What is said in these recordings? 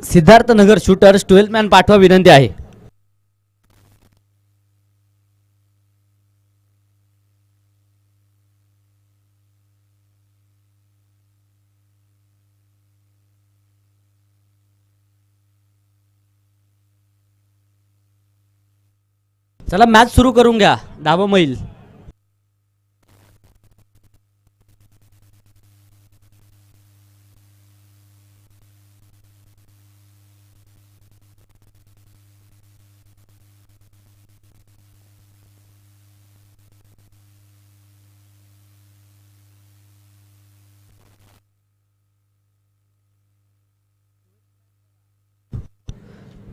Siddharth Nagar shooters 12th man पाठवा विनंती आहे. चला मॅच सुरू करून घ्या. 10 मैल.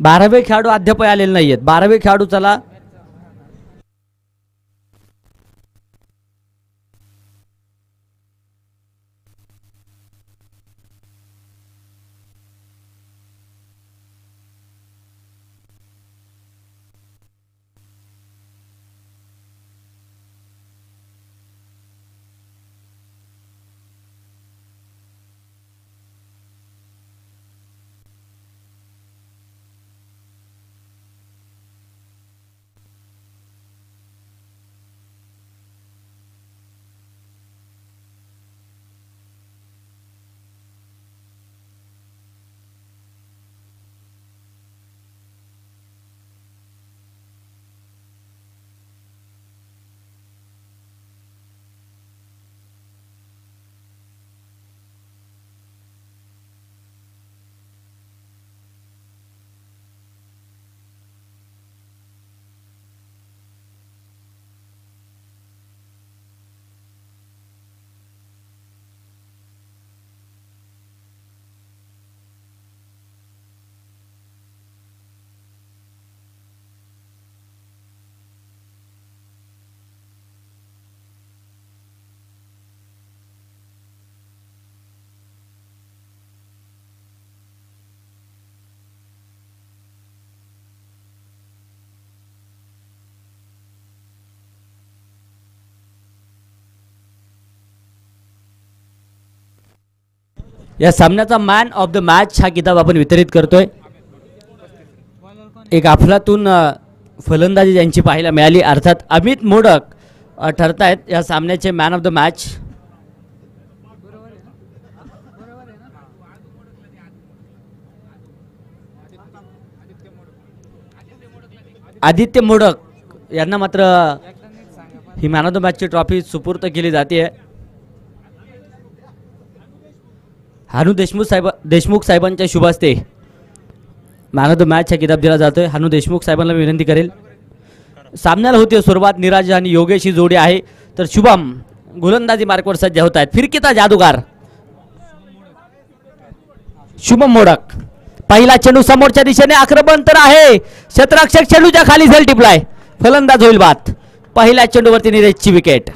बारावे खेळाडू अद्याप आलेले नाहीयेत. 12वे खेळाडू चला. या सामन्याचा मॅन ऑफ द मॅच हा किताब आपण वितरित करतोय. एक अफलातून फलंदाजी ज्यांची पाहायला मिळाली अर्थात अमित मोडक ठरतायत या सामन्याचे man of the match. Aditya modak यांना मात्र he man of the मॅचची trophy सुपूर्द केली जाते. हानू देशमुख साहेबांच्या शुभ हस्ते मॅन ऑफ द मॅच हा किताब दिला जातोय. हानू देशमुख साहेबांना विनंती करेल. सामन्याला होती सुरुवात. निराज आणि योगेश ही जोडी आहे तर शुभम गोलंदाजी मार्कवर सज्ज होत आहेत. फिरकीचा जादूगार शुभम मोडक. पहिला चेंडू समोरच्या दिशेने आक्रमण तर आहे. क्षेत्ररक्षक चेंडूच्या खाली झेल टिपलाय. फलंदाज होईल बाद. पहिल्या चेंडूवरती निरेशची wicket.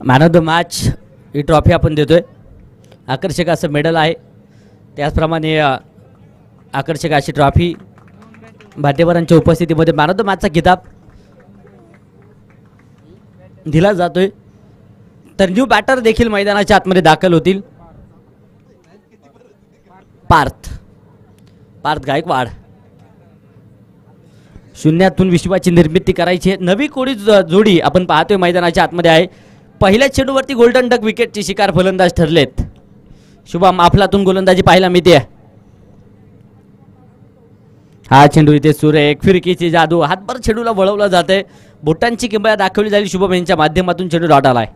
Man of the match ही ट्रॉफी आपण देतोय. आकर्षक असं मेडल आहे. त्याचप्रमाणे आकर्षक अशी ट्रॉफी मान्यवरांच्या उपस्थितीमध्ये मॅन ऑफ द मॅचचा किताब दिला जातोय. तर न्यू बॅटर देखील मैदानाच्या आतमध्ये दाखल होतील. पार्थ गायकवाड. शून्यातून विश्वाची निर्मिती करायची आहे. नवी कोडी जोडी आपण पाहतोय मैदानाच्या आतमध्ये आहे. पहिल्या चेंडूवरती गोल्डन डक विकेटची शिकार फलंदाज ठरलेत. शुभम अफलातून गोलंदाजी पाहायला मिळते. हा चेंडू इथे सुरेख फिरकीची जादू. हातभर चेंडूला वळवलं जाते. बोटांची किंमत दाखवली जाईल. शुभम यांच्या माध्यमातून चेंडू डॉट आलाय.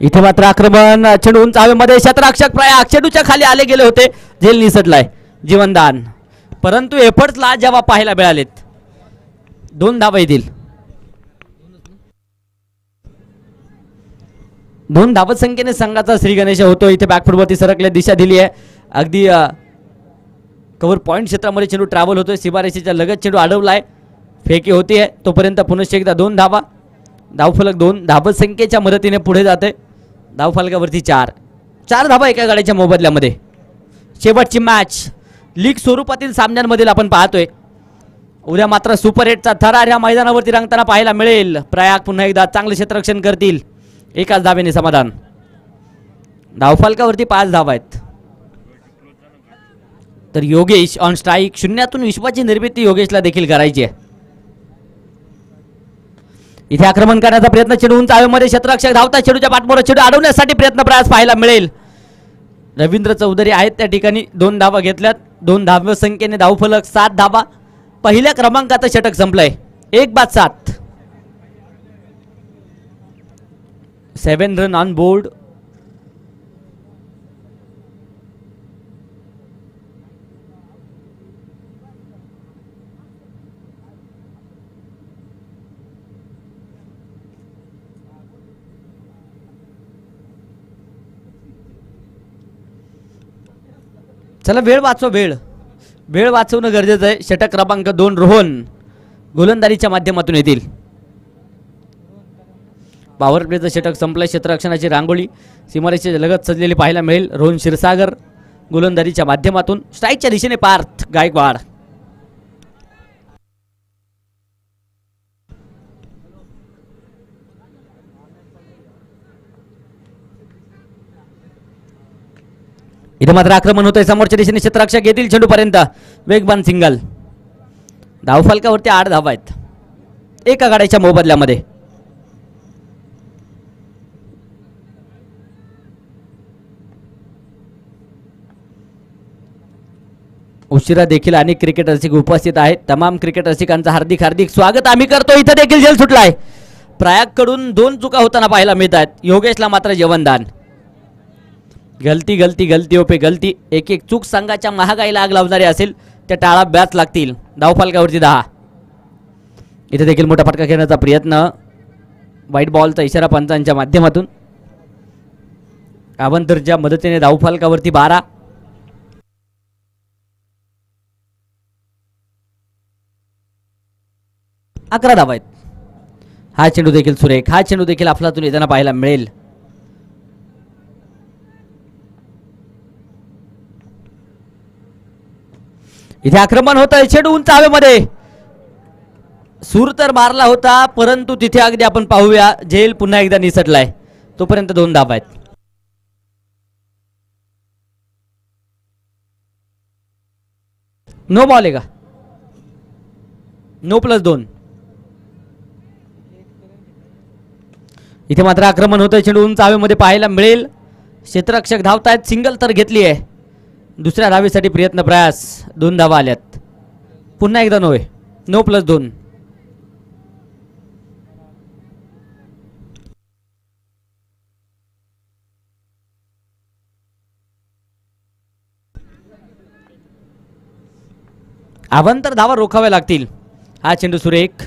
इथे मात्र आक्रमण. चेंडू उंच हवेमध्ये. क्षेत्ररक्षक प्रयाग चेंडूच्या खाली आले गेले होते. झेल निसटलाय. जीवनदान परंतु एफर्ट्सला जेव्हा पाहायला मिळालेत. 2 धावा येतील. 2 धावत संख्येने संघाचा श्री गणेश होतो. इथे बॅकफुटवरती सरकले दिशा दिली आहे. अगदी कव्हर पॉईंट क्षेत्रामध्ये चेंडू ट्रॅव्हल होतोय. सीमारेषेच्या लगत चेंडू अडवलाय. फेकी होती आहे तोपर्यंत पुनश्च एकदा 2 धावा. धावफलक 2, धाबत संख्येच्या मदतीने पुढे जाते. धावफलकावरती 4 धाबा एका गाड्याच्या मोबदल्यामध्ये. शेवटची मॅच लीग स्वरूपातील सामन्यांमधील आपण पाहतोय. उद्या मात्र सुपर 8चा थरार या मैदानावरती रंगताना पाहायला मिळेल. प्रयाग पुन्हा एकदा चांगले क्षेत्ररक्षण करतील. एकाच धावेने समाधान. धावफलकावरती 5 धावा आहेत. तर योगेश ऑन स्ट्राईक. शून्यातून विश्वाची निर्मिती योगेशला देखील करायची आहे. इथे आक्रमण करण्याचा प्रयत्न. चेंडू उंच हवेमध्ये. क्षेत्ररक्षक धावतात. चेंडूच्या पाठमोर चेंडू अडवण्यासाठी प्रयत्न प्रयास पाहायला मिळेल. रवींद्र चौधरी आहेत त्या ठिकाणी. 2 धावा घेतल्यात. 2 धाव्य संख्येने धावफलक 7 धावा. पहिल्या क्रमांकाचं षटक संपलंय. 1-7. 7 रन ऑन बोर्ड. चला वेळ वाचवा. वेळ वाचवणं गरजेचं आहे. षटक क्रमांक 2 रोहन गोलंदाजीच्या माध्यमातून येतील. पॉवर प्लेचं षटक संपलं. क्षेत्ररक्षणाची रांगोळी सीमारेषेच्या लगत सजलेली पाहायला मिळेल. रोहन क्षीरसागर गोलंदाजीच्या माध्यमातून. स्ट्राईकच्या दिशेने पार्थ गायकवाड. इथे मात्र आक्रमण होतंय. समोरच्या दिशेने क्षेत्ररक्षक येतील चेंडूपर्यंत. वेगवान सिंगल. धावफलकावरती 8 धावा आहेत एका गाड्याच्या मोबदल्यामध्ये. उशिरा देखील अनेक क्रिकेट रसिक उपस्थित आहेत. तमाम क्रिकेट रसिकांचं हार्दिक हार्दिक स्वागत आम्ही करतो. इथे देखील झेल सुटलाय. प्रयागकडून 2 चुका होताना पाहायला मिळतात. योगेशला मात्र जेवणदान. गलती गलती गलती ओपे गलती. एक एक चूक संघाच्या महागाईला आग लावणारे असेल त्या टाळा ब्याच लागतील. धावफलकावरती 10. इथे देखील मोठा फटका खेळण्याचा प्रयत्न. व्हाईट बॉलचा इशारा पंचांच्या माध्यमातून. अवंतरच्या मदतीने धावफलकावरती 12. अकरा धावा आहेत. हा चेंडू देखील सुरेख. हा चेंडू देखील अफलातून येताना पाहायला मिळेल. इथे आक्रमण होत आहे. चेंडू उंच हवेमध्ये. सूर तर मारला होता परंतु तिथे अगदी आपण पाहूया झेल पुन्हा एकदा निसटलाय. तोपर्यंत 2 धावा आहेत. नो बॉल आहे का? नो +2. इथे मात्र आक्रमण होतंय. चेंडू उंच हवेमध्ये पाहायला मिळेल. क्षेत्ररक्षक धावतायत. सिंगल तर घेतली आहे. दुसऱ्या धावेसाठी प्रयत्न प्रयास. 2 धावा आल्यात. पुन्हा एकदा नो आहे. नो +2. अवांतर धावा रोखाव्या लागतील. हा चेंडू सुरेख.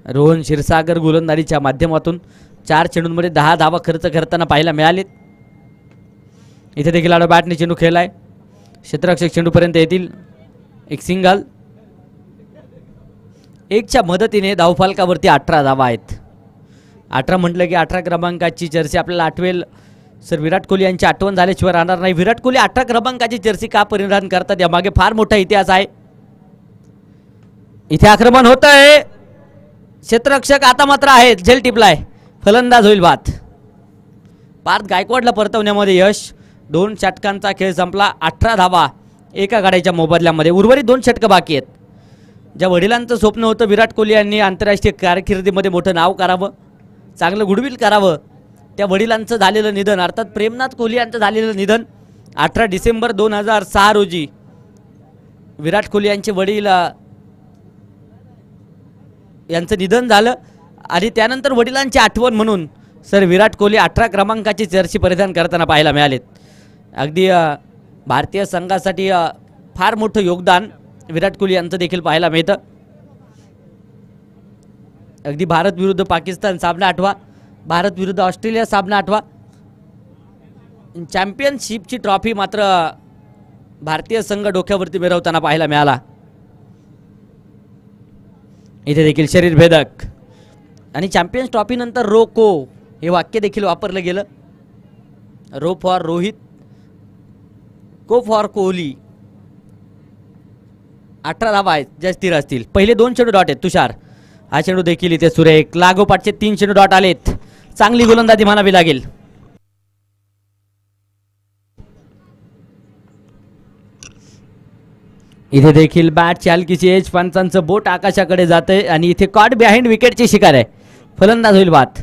रोहन क्षीरसागर गोलंदाजीच्या माध्यमातून 4 चेंडूंमध्ये 10 धावा खर्च करताना पाहायला मिळालेत. इथे देखील आडवा बॅटने चेंडू खेळलाय. क्षेत्ररक्षक चेंडूपर्यंत येतील. एक सिंगल. 1च्या मदतीने धावफलकावरती 18 धावा आहेत. 18 म्हटलं की 18 क्रमांकाची जर्सी आपल्याला आठवेल. सर विराट कोहली यांची आठवण झाल्याशिवाय राहणार नाही. विराट कोहली 18 क्रमांकाची जर्सी का परिधान करतात यामागे फार मोठा इतिहास आहे. इथे आक्रमण होत आहे. क्षेत्ररक्षक आता मात्र आहेत. झेल टिपलाय. फलंदाज होईल बाद. पार्थ गायकवाडला परतवण्यामध्ये यश. 2 षटकांचा खेळ संपला. 18 धावा एका गाड्याच्या मोबदल्यामध्ये. उर्वरित 2 षटकं बाकी आहेत. ज्या वडिलांचं स्वप्न होतं विराट कोहली यांनी आंतरराष्ट्रीय कारकिर्दीमध्ये मोठं नाव करावं, चांगलं गुडविल करावं, त्या वडिलांचं झालेलं निधन अर्थात प्रेमनाथ कोहली यांचं झालेलं निधन 18 डिसेंबर 2006 रोजी विराट कोहली यांचे वडील यांचं निधन झालं आणि त्यानंतर वडिलांची आठवण म्हणून सर विराट कोहली 18 क्रमांकाची जर्सी परिधान करताना पाहायला मिळालेत. अगदी भारतीय संघासाठी फार मोठं योगदान विराट कोहली यांचं देखील पाहायला मिळतं. अगदी भारत विरुद्ध पाकिस्तान सामना आठवा, भारत विरुद्ध ऑस्ट्रेलिया सामना आठवा. चॅम्पियनशिपची ट्रॉफी मात्र भारतीय संघ डोक्यावरती मिरवताना पाहायला मिळाला. इथे देखील शरीर भेदक आणि चॅम्पियन्स ट्रॉफी नंतर रो को हे वाक्य देखील वापरलं गेलं. रो फॉर रोहित, को फॉर कोहली. 18 धावा आहेत ज्या स्थिर असतील. पहिले 2 चेंडू डॉट आहेत. तुषार हा चेंडू देखील इथे सुरेख. लागोपाठचे 3 चेंडू डॉट आलेत. चांगली गोलंदाजी म्हणावी लागेल. इथे देखील बॅटची हलकीची एज, पंचांचं बोट आकाशाकडे जाते आणि इथे कॉट बिहाइंड विकेटची शिकार आहे. फलंदाज होईल बाद.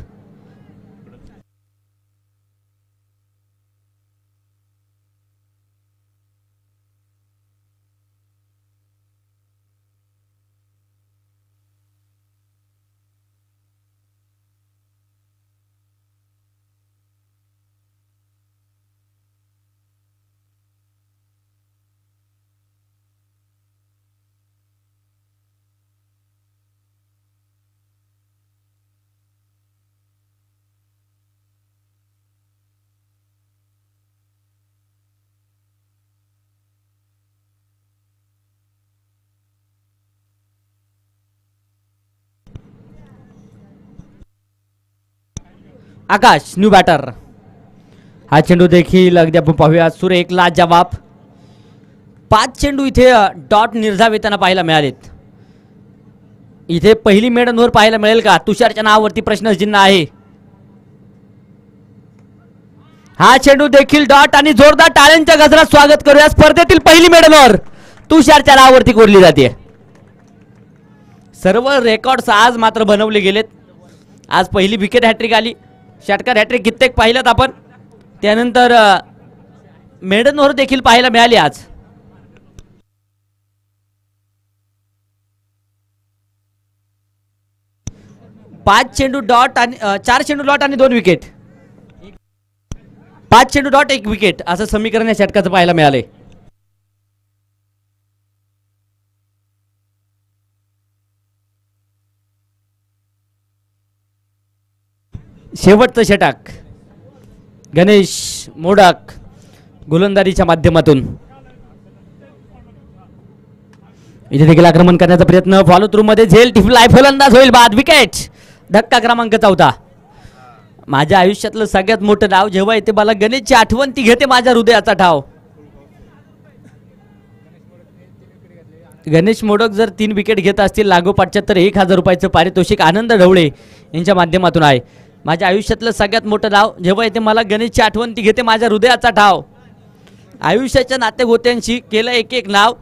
आकाश न्यू बॅटर. हा चेंडू देखील अगदी आपण पाहूया सुरेख लाजवाब. 5 चेंडू इथे डॉट निर्धाव येताना पाहायला मिळालेत. इथे पहिली मेडन ओव्हर पाहायला मिळेल का? तुषारच्या नावावरती प्रश्नचिन्ह आहे. हा चेंडू देखील डॉट आणि जोरदार टाळ्यांच्या गजरात स्वागत करूया. स्पर्धेतील पहिली मेडन ओव्हर तुषारच्या नावावरती कोरली जाते. सर्व रेकॉर्ड्स आज मात्र बनवले गेलेत. आज पहिली विकेट हॅट्रिक आली. षटकार हॅट्रिक कित्येक पाहिलं आपण. त्यानंतर मेडन ओव्हर देखील पाहायला मिळाली आज. पाच चेंडू डॉट आणि 4 चेंडू डॉट आणि 2 विकेट. 5 चेंडू डॉट 1 विकेट असं समीकरण या षटकाचं पाहायला मिळाले. शेवटचं षटक गणेश मोडक गोलंदाजीच्या माध्यमातून. इथे देखील आक्रमण करण्याचा प्रयत्न. फॉलो थ्रू मध्ये झेल टिफलाय. फलंदाज होईल बाद. विकेट. धक्का क्रमांक 14. माझ्या आयुष्यातलं सगळ्यात मोठं नाव जेव्हा येते मला गणेशची आठवण ती घेते माझ्या हृदयाचा ठाव. गणेश मोडक जर 3 विकेट घेत असतील लागोपाठच्या तर 1000 रुपयाचं पारितोषिक आनंद ढवळे यांच्या माध्यमातून आहे. माझ्या आयुष्यातलं सगळ्यात मोठं नाव जेव्हा येते मला गणेशची आठवण ती घेते माझ्या हृदयाचा ठाव. आयुष्याच्या नातेगोत्यांशी केलं एक एक नाव.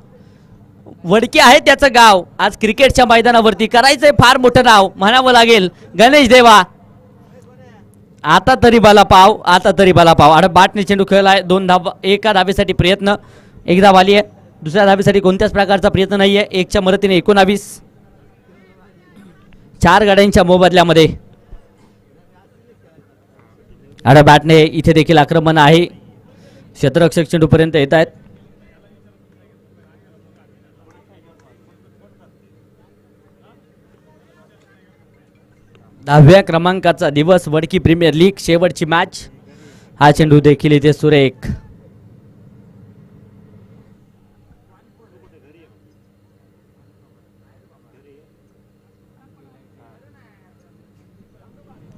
वडके आहे त्याचं गाव. आज क्रिकेटच्या मैदानावरती करायचंय फार मोठं नाव. म्हणावं लागेल गणेश देवा आता तरी बाला पाव. आता तरी बाला पाव. आणि बाटने चेंडू खेळलाय. 2 धावा. एका धावेसाठी प्रयत्न. 1 धाव आली आहे. दुसऱ्या धावेसाठी कोणत्याच प्रकारचा प्रयत्न नाहीये. 1च्या मदतीने 19. 4 गाड्यांच्या मोबदल्यामध्ये आणि बॅटने इथे देखील आक्रमण आहे. क्षेत्ररक्षक चेंडू पर्यंत येत आहेत. दहाव्या क्रमांकाचा दिवस. वडकी प्रीमियर लीग शेवटची मॅच. हा चेंडू देखील इथे सुरेख.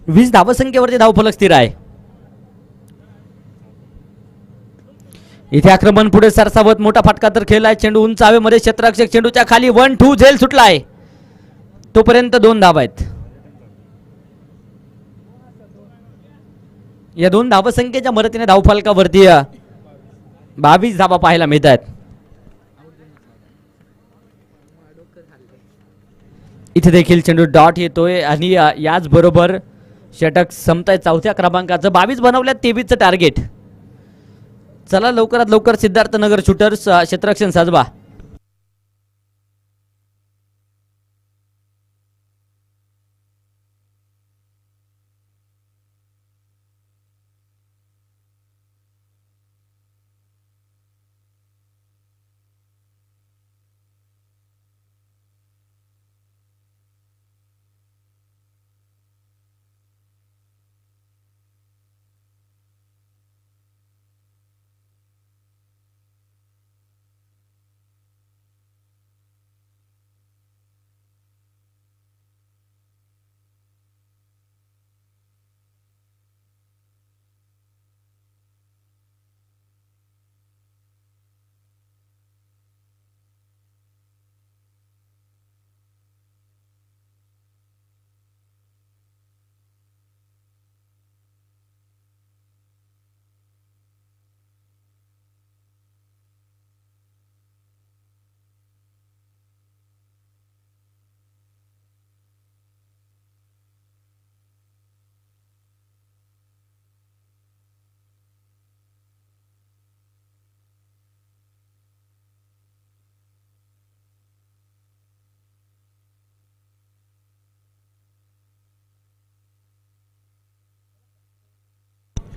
वीस धावसंख्येवरती धावफलक स्थिर आहे. इथे आक्रमण पुढे सरसावत. मोठा फटका तर खेळलाय. चेंडू उंच हवेमध्ये. क्षेत्ररक्षक चेंडूच्या खाली 1-2 झेल सुटलाय. तोपर्यंत 2 धावा आहेत. या 2 धावसंख्येच्या मदतीने धावफलकावरती 22 धावा पाहायला मिळत आहेत. इथे देखील चेंडू डॉट येतोय आणि याच बरोबर षटक संपताय. 4थ्या क्रमांकाचं 22 बनवल्यात. 23चं टार्गेट. चला लवकरात लवकर सिद्धार्थ नगर शूटर्स क्षेत्ररक्षण साजबा.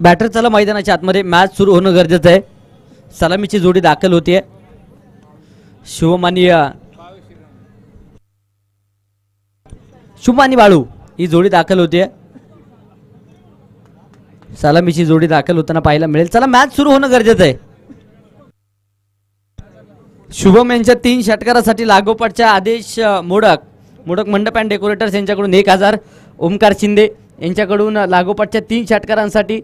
बॅटर चला मैदानाच्या आतमध्ये. मॅच सुरू होणं गरजेचं आहे. सलामीची जोडी दाखल होतीये. शुभम आणि बाळू ही जोडी दाखल होतीये. सलामीची जोडी दाखल होताना पाहायला मिळेल. चला मॅच सुरू होणं गरजेचं आहे. शुभम यांच्या 3 षटकारासाठी लागोपाठच्या आदेश मोडक मंडप अँड डेकोरेटर्स यांच्याकडून 1000. ओमकार शिंदे यांच्याकडून लागोपाठच्या 3 षटकारांसाठी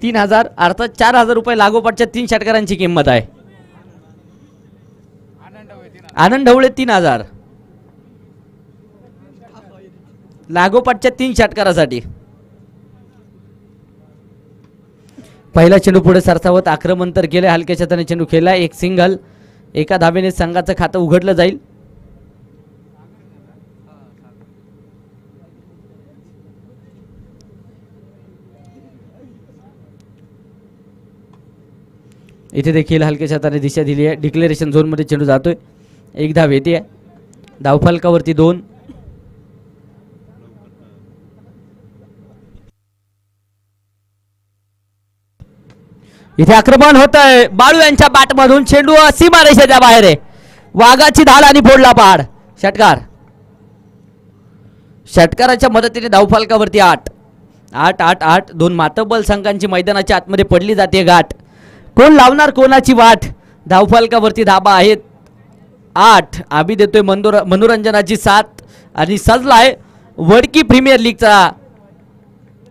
3000 अर्थात 4000 रुपये लागोपाठच्या 3 षटकारांची किंमत आहे. आनंद ढवळे 3000 लागोपाठच्या 3 षटकारासाठी. पहिला चेंडू पुढे सरसावत आक्रमण तर केले. हलक्या छताने चेंडू खेळला. एक सिंगल. एका धावेने संघाचं खातं उघडलं जाईल. इथे देखील हलक्या छताने दिशा दिली आहे. डिक्लेरेशन झोनमध्ये चेंडू जातोय. एक धाव येते. धावफलकावरती 2. इथे आक्रमण होत आहे. बाळू यांच्या बॅटमधून चेंडू सीमारेषेच्या बाहेर आहे. वाघाची धाड आणि फोडला पहाड. षटकार. षटकाराच्या मदतीने धावफलकावरती 8. 8 8 8 2 मातब्बल संघांची मैदानाच्या आतमध्ये पडली जाते गाठ. कोण लावणार कोणाची वाट. धावफलकावरती धाबा आहेत 8. आम्ही देतोय मनोरंजनाची साथ आणि सजलाय वडकी प्रीमियर लीगचा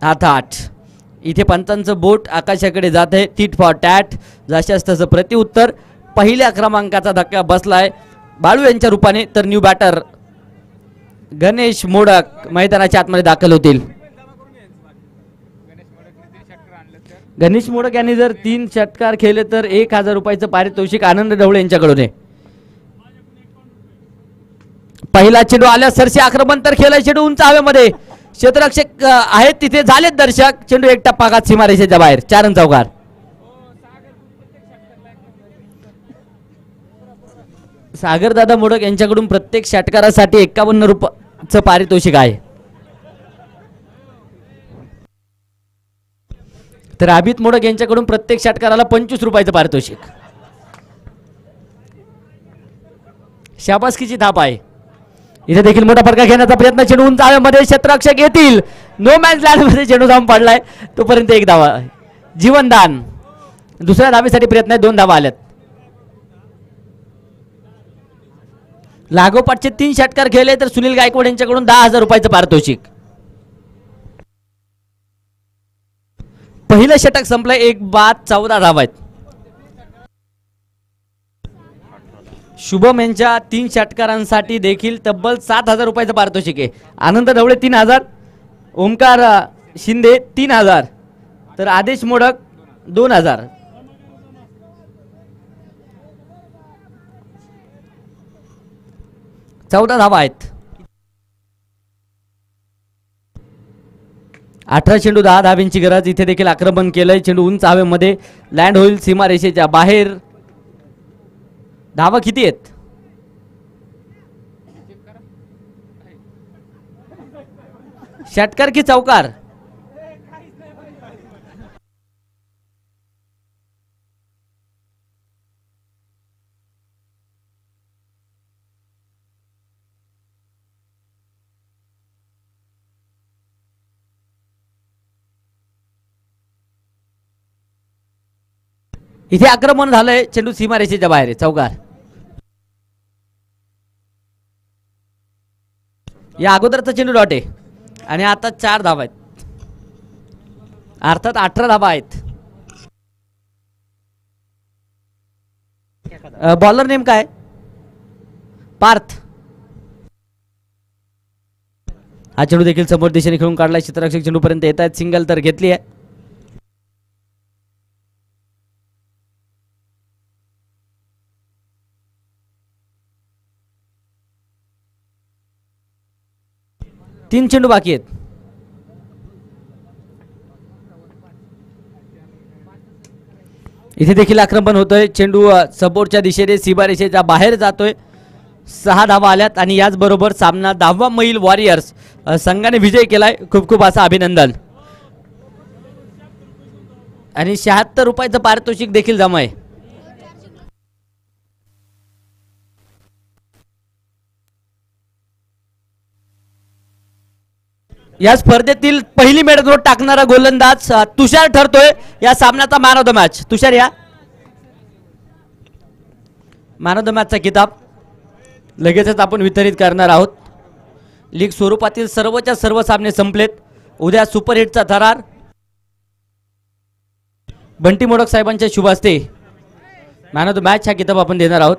हात 8. इथे पंचांचं बोट आकाशाकडे जात आहे. Tit for tat. जशास तसं प्रत्युत्तर. पहिल्या क्रमांकाचा धक्का बसलाय बाळू यांच्या रूपाने. तर न्यू बॅटर गणेश मोडक मैदानाच्या आतमध्ये दाखल होतील. गणेश मोडक यांनी जर 3 षटकार खेळले तर 1000 रुपयाचं पारितोषिक आनंद ढवळे यांच्याकडून आहे. पहिला चेंडू आल्या सरशी आक्रमण तर खेळला. चेंडू उंच हवेमध्ये. क्षेत्ररक्षक आहेत तिथे झालेत दर्शक. चेंडू एक टप्पा घात सीमारेषेच्या बाहेर. 4 रन चौकार. सागरदादा मोडक यांच्याकडून प्रत्येक षटकारासाठी 51 रुपयाचं पारितोषिक आहे. तर अभित मोडक यांच्याकडून प्रत्येक षटकाराला 25 रुपयाचं पारितोषिक. शाबासकीची थाप आहे. इथे देखील मोठा फटका घेण्याचा प्रयत्न. चेंडू उंच हवेमध्ये. क्षेत्ररक्षक येतील. नो मॅन्स लँड मध्ये चेंडू जाऊन पडलाय. तोपर्यंत 1 धावा. जीवनदान. दुसऱ्या धावेसाठी प्रयत्न आहे. 2 धावा आल्यात. लागोपाठचे 3 षटकार खेळले तर सुनील गायकवाड यांच्याकडून 10,000 रुपयाचं पारितोषिक. पहिलं षटक संपलं. 1 बाद 14 धावा आहेत. शुभम यांच्या 3 षटकारांसाठी देखील तब्बल 7,000 रुपयाचं पारितोषिक आहे. आनंद ढवळे 3000. ओमकार शिंदे 3000. तर आदेश मोडक 2000. चौदा धावा आहेत. 18 चेंडू 10 धावांची गरज. इथे देखील आक्रमण केलंय. चेंडू उंच हवेमध्ये लँड होईल सीमारेषेच्या बाहेर. धावा किती आहेत. षटकार की चौकार. इथे आक्रमण झालंय. चेंडू सीमारेषेच्या बाहेर आहे. चौकार. या अगोदरचा चेंडू डॉट आहे आणि आता 4 धावा आहेत. अर्थात 18 धावा आहेत. बॉलर नेम काय. पार्थ. हा चेंडू देखील समोर दिशेने खेळून काढलाय. क्षेत्ररक्षक चेंडू पर्यंत येत आहेत. सिंगल तर घेतली आहे. तीन चेंडू बाकी आहेत. इथे देखील आक्रमण होतोय. चेंडू सपोर्टच्या दिशेने सीमारेषेच्या बाहेर जातोय. 6 धावा आल्यात आणि याचबरोबर सामना 10वा मैल वॉरियर्स संघाने विजय केलाय. खूप खूप असं अभिनंदन. आणि 76 रुपयाचं पारितोषिक देखील जमा आहे. या स्पर्धेतील पहिली मेडल टाकणारा गोलंदाज तुषार ठरतोय या सामन्याचा मॅन ऑफ द मॅच. तुषार या मॅन ऑफ द मॅचचा किताब लगेचच आपण वितरित करणार आहोत. लीग स्वरूपातील सर्वच्या सर्व सामने संपलेत. उद्या सुपरहिटचा थरार बंटी मोडक साहेबांच्या शुभ हस्ते मॅन ऑफ द मॅच हा किताब आपण देणार आहोत.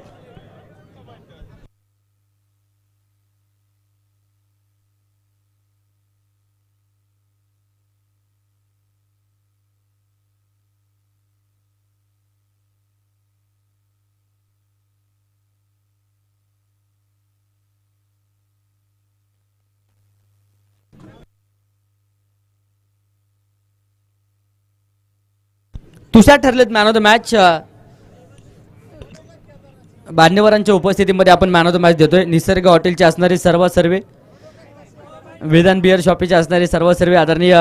तुषार ठरलेत मॅन ऑफ द मॅच. मान्यवरांच्या उपस्थितीमध्ये आपण मॅन ऑफ द मॅच देतोय. निसर्ग हॉटेलचे असणारे सर्व सर्वे, वेदांत बिअर शॉपीचे असणारे सर्व सर्वे आदरणीय